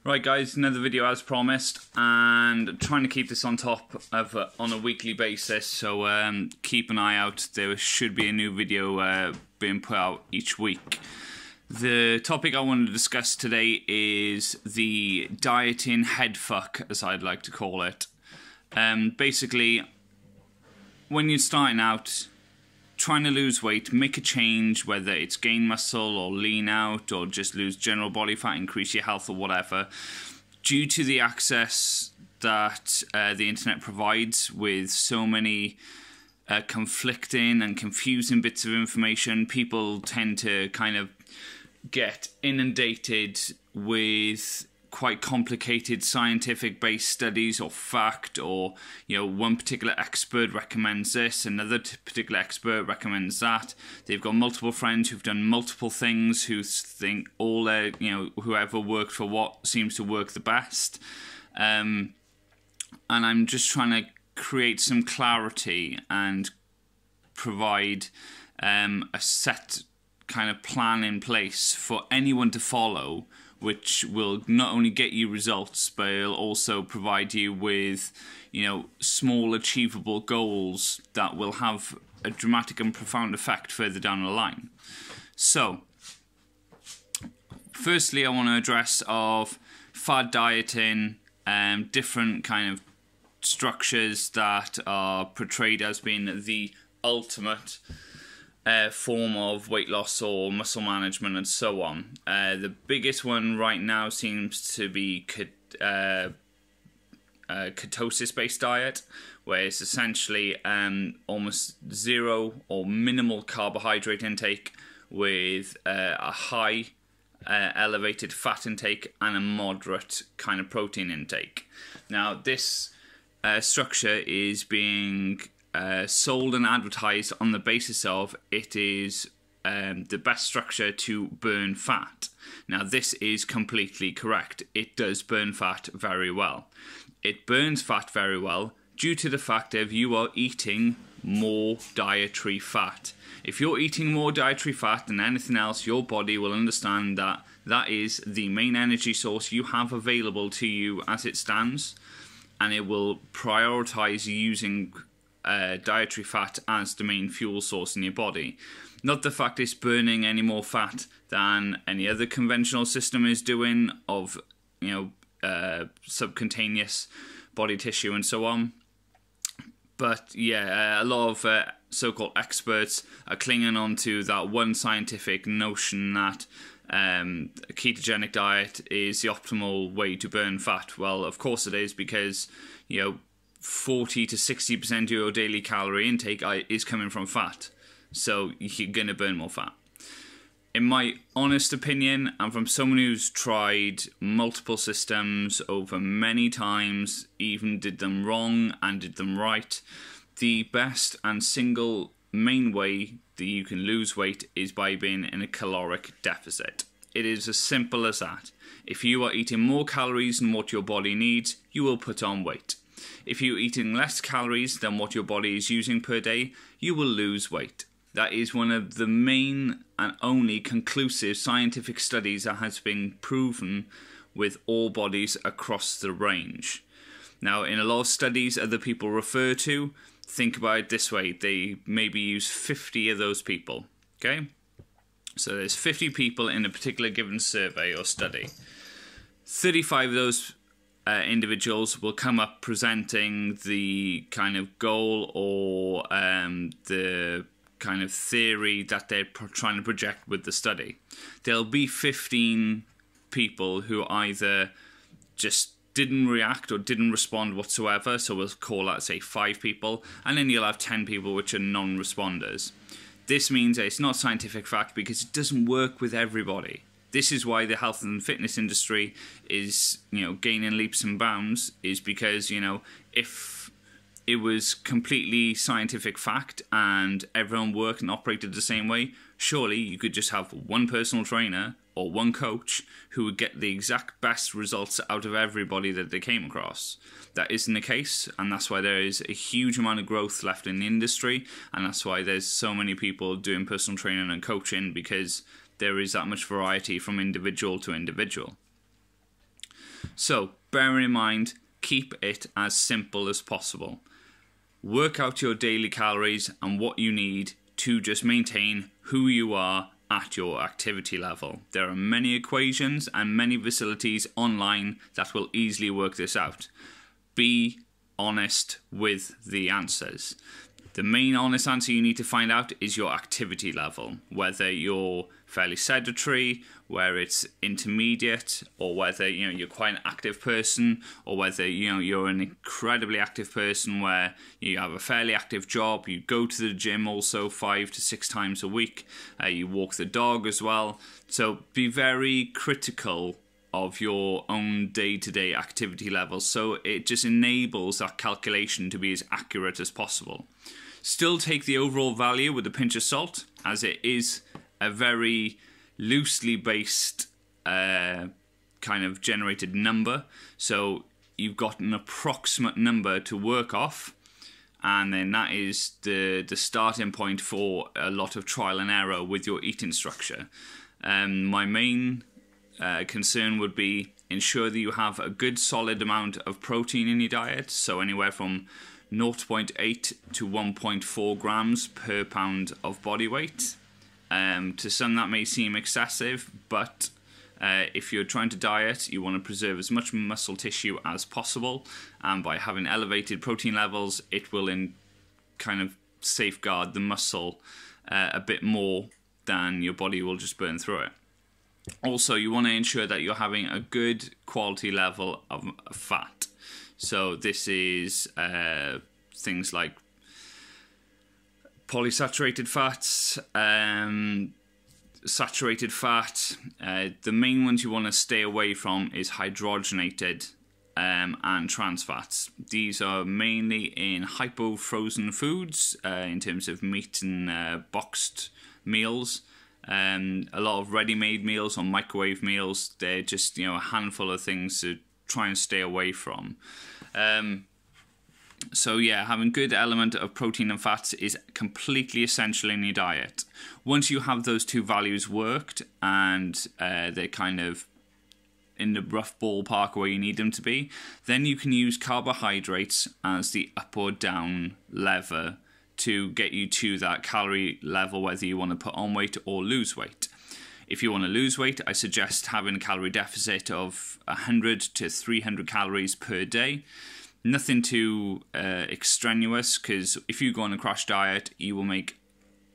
Right guys, another video as promised, and trying to keep this on top of on a weekly basis, so keep an eye out. There should be a new video being put out each week. The topic I wanted to discuss today is the dieting headfuck, as I'd like to call it. Basically, when you're starting out, trying to lose weight, make a change, whether it's gain muscle or lean out or just lose general body fat, increase your health or whatever, due to the access that the internet provides with so many conflicting and confusing bits of information, people tend to kind of get inundated with quite complicated scientific based studies or fact, or one particular expert recommends this, another particular expert recommends that. They've got multiple friends who've done multiple things, who think all their whoever worked for what seems to work the best, and I'm just trying to create some clarity and provide a set kind of plan in place for anyone to follow, which will not only get you results, but it'll also provide you with, small achievable goals that will have a dramatic and profound effect further down the line. So, firstly, I want to address of fad dieting, different kind of structures that are portrayed as being the ultimate form of weight loss or muscle management and so on. The biggest one right now seems to be ketosis-based diet, where it's essentially almost zero or minimal carbohydrate intake with a high elevated fat intake and a moderate kind of protein intake. Now this structure is being sold and advertised on the basis of it is the best structure to burn fat. Now this is completely correct. It does burn fat very well. It burns fat very well due to the fact that you are eating more dietary fat. If you're eating more dietary fat than anything else, your body will understand that that is the main energy source you have available to you as it stands, and it will prioritize using dietary fat as the main fuel source in your body. Not the fact it's burning any more fat than any other conventional system is doing of subcutaneous body tissue and so on. But yeah, a lot of so-called experts are clinging on to that one scientific notion that a ketogenic diet is the optimal way to burn fat. Well, of course it is, because 40 to 60% of your daily calorie intake is coming from fat, so you're going to burn more fat. In my honest opinion, and from someone who's tried multiple systems over many times, even did them wrong and did them right, the best and single main way that you can lose weight is by being in a caloric deficit. It is as simple as that. If you are eating more calories than what your body needs, you will put on weight. If you're eating less calories than what your body is using per day, you will lose weight. That is one of the main and only conclusive scientific studies that has been proven with all bodies across the range. Now, in a lot of studies other people refer to, think about it this way: they maybe use 50 of those people, okay? So there's 50 people in a particular given survey or study. 35 of those individuals will come up presenting the kind of goal or the kind of theory that they're trying to project with the study. There'll be 15 people who either just didn't react or didn't respond whatsoever, so we'll call that, say, 5 people, and then you'll have 10 people which are non-responders. This means that it's not scientific fact because it doesn't work with everybody. This is why the health and fitness industry is, gaining leaps and bounds, is because, if it was completely scientific fact and everyone worked and operated the same way, surely you could just have one personal trainer or one coach who would get the exact best results out of everybody that they came across. That isn't the case, and that's why there is a huge amount of growth left in the industry, and that's why there's so many people doing personal training and coaching, because there is that much variety from individual to individual. So bear in mind, keep it as simple as possible. Work out your daily calories and what you need to just maintain who you are at your activity level. There are many equations and many facilities online that will easily work this out. Be honest with the answers. The main honest answer you need to find out is your activity level, whether you're fairly sedentary, where it's intermediate, or whether you're quite an active person, or whether you're an incredibly active person where you have a fairly active job, you go to the gym also 5 to 6 times a week, you walk the dog as well. So be very critical of your own day-to-day activity levels, so it just enables that calculation to be as accurate as possible. Still take the overall value with a pinch of salt, as it is a very loosely based kind of generated number. So you've got an approximate number to work off, and then that is the starting point for a lot of trial and error with your eating structure. My main concern would be ensure that you have a good solid amount of protein in your diet, so anywhere from 0.8 to 1.4 grams per pound of body weight. To some that may seem excessive, but if you're trying to diet, you want to preserve as much muscle tissue as possible, and by having elevated protein levels, it will kind of safeguard the muscle a bit more than your body will just burn through it. Also, you want to ensure that you're having a good quality level of fat. So this is things like polysaturated fats, saturated fat. The main ones you want to stay away from is hydrogenated and trans fats. These are mainly in hypo-frozen foods in terms of meat and boxed meals. A lot of ready-made meals or microwave meals, they're just a handful of things to try and stay away from. So yeah, having good element of protein and fats is completely essential in your diet. Once you have those two values worked and they're kind of in the rough ballpark where you need them to be, then you can use carbohydrates as the up or down lever to get you to that calorie level, whether you want to put on weight or lose weight. If you want to lose weight, I suggest having a calorie deficit of 100 to 300 calories per day. Nothing too extraneous, because if you go on a crash diet, you will make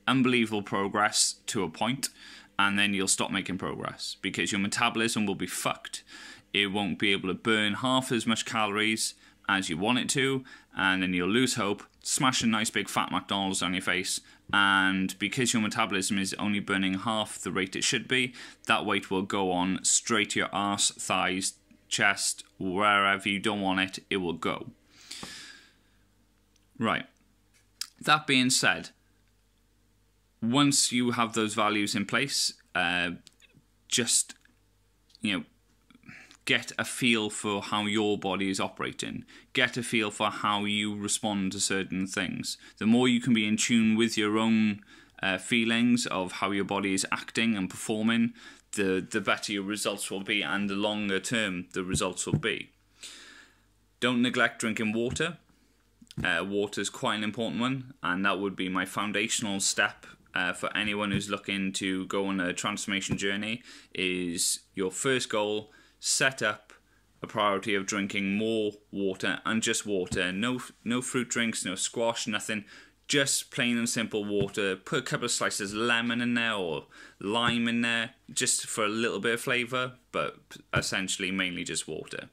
unbelievable progress to a point, and then you'll stop making progress because your metabolism will be fucked. It won't be able to burn half as much calories as you want it to, and then you'll lose hope, smash a nice big fat McDonald's on your face, and because your metabolism is only burning half the rate it should be, that weight will go on straight to your arse, thighs, chest, wherever you don't want it, it will go. Right. That being said, once you have those values in place, just, get a feel for how your body is operating. Get a feel for how you respond to certain things. The more you can be in tune with your own feelings of how your body is acting and performing, the better your results will be, and the longer term the results will be. Don't neglect drinking water. Water is quite an important one, and that would be my foundational step for anyone who's looking to go on a transformation journey. Is your first goal, set up a priority of drinking more water, and just water. No fruit drinks, no squash, nothing. Just plain and simple water. Put a couple of slices of lemon in there or lime in there, just for a little bit of flavour, but essentially mainly just water.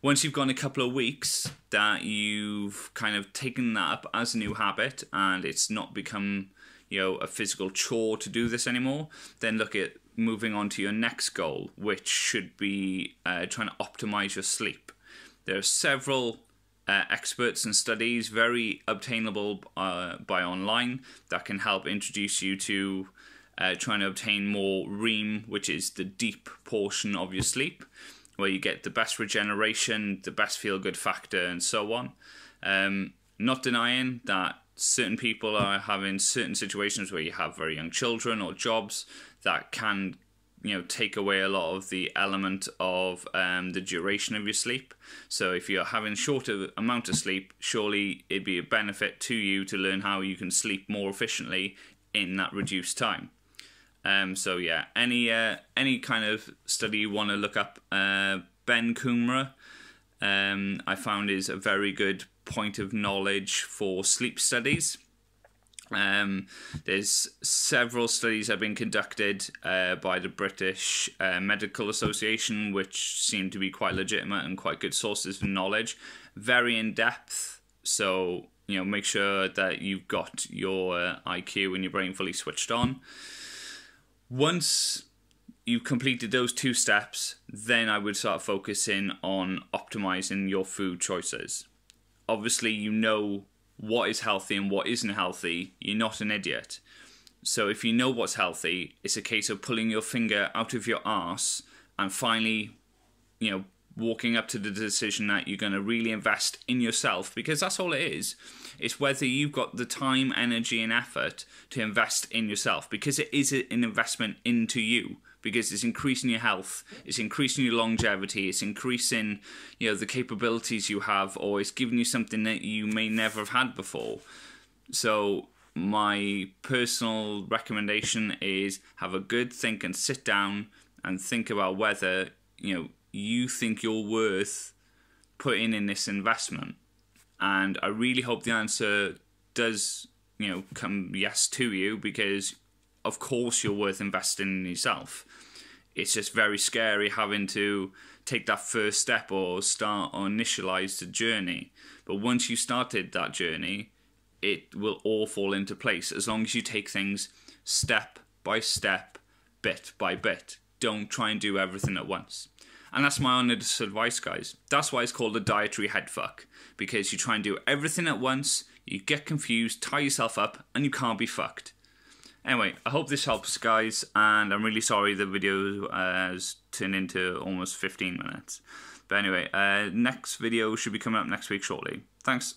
Once you've gone a couple of weeks that you've kind of taken that up as a new habit and it's not become, a physical chore to do this anymore, then look at moving on to your next goal, which should be trying to optimize your sleep. There are several experts and studies, very obtainable by online, that can help introduce you to trying to obtain more REM, which is the deep portion of your sleep, where you get the best regeneration, the best feel-good factor, and so on. Not denying that certain people are having certain situations where you have very young children or jobs that can, take away a lot of the element of the duration of your sleep. So if you're having a shorter amount of sleep, surely it'd be a benefit to you to learn how you can sleep more efficiently in that reduced time. So yeah, any kind of study you want to look up, Ben Coomera, I found is a very good point of knowledge for sleep studies. There's several studies that have been conducted by the British Medical Association, which seem to be quite legitimate and quite good sources of knowledge. Very in depth, so make sure that you've got your IQ and your brain fully switched on. Once you've completed those 2 steps, then I would start focusing on optimizing your food choices. Obviously, what is healthy and what isn't healthy. You're not an idiot. So if you know what's healthy, it's a case of pulling your finger out of your arse and finally, walking up to the decision that you're going to really invest in yourself, because that's all it is. It's whether you've got the time, energy and effort to invest in yourself, because it is an investment into you, because it's increasing your health, it's increasing your longevity, it's increasing the capabilities you have, or it's giving you something that you may never have had before. So my personal recommendation is have a good think and sit down and think about whether you think you're worth putting in this investment. And I really hope the answer does come yes to you, because of course you're worth investing in yourself. It's just very scary having to take that first step or start or initialize the journey. But once you started that journey, it will all fall into place as long as you take things step by step, bit by bit. Don't try and do everything at once. And that's my honest advice, guys. That's why it's called a dietary headfuck, because you try and do everything at once, you get confused, tie yourself up, and you can't be fucked. Anyway, I hope this helps, guys, and I'm really sorry the video has turned into almost 15 minutes. But anyway, next video should be coming up next week shortly. Thanks.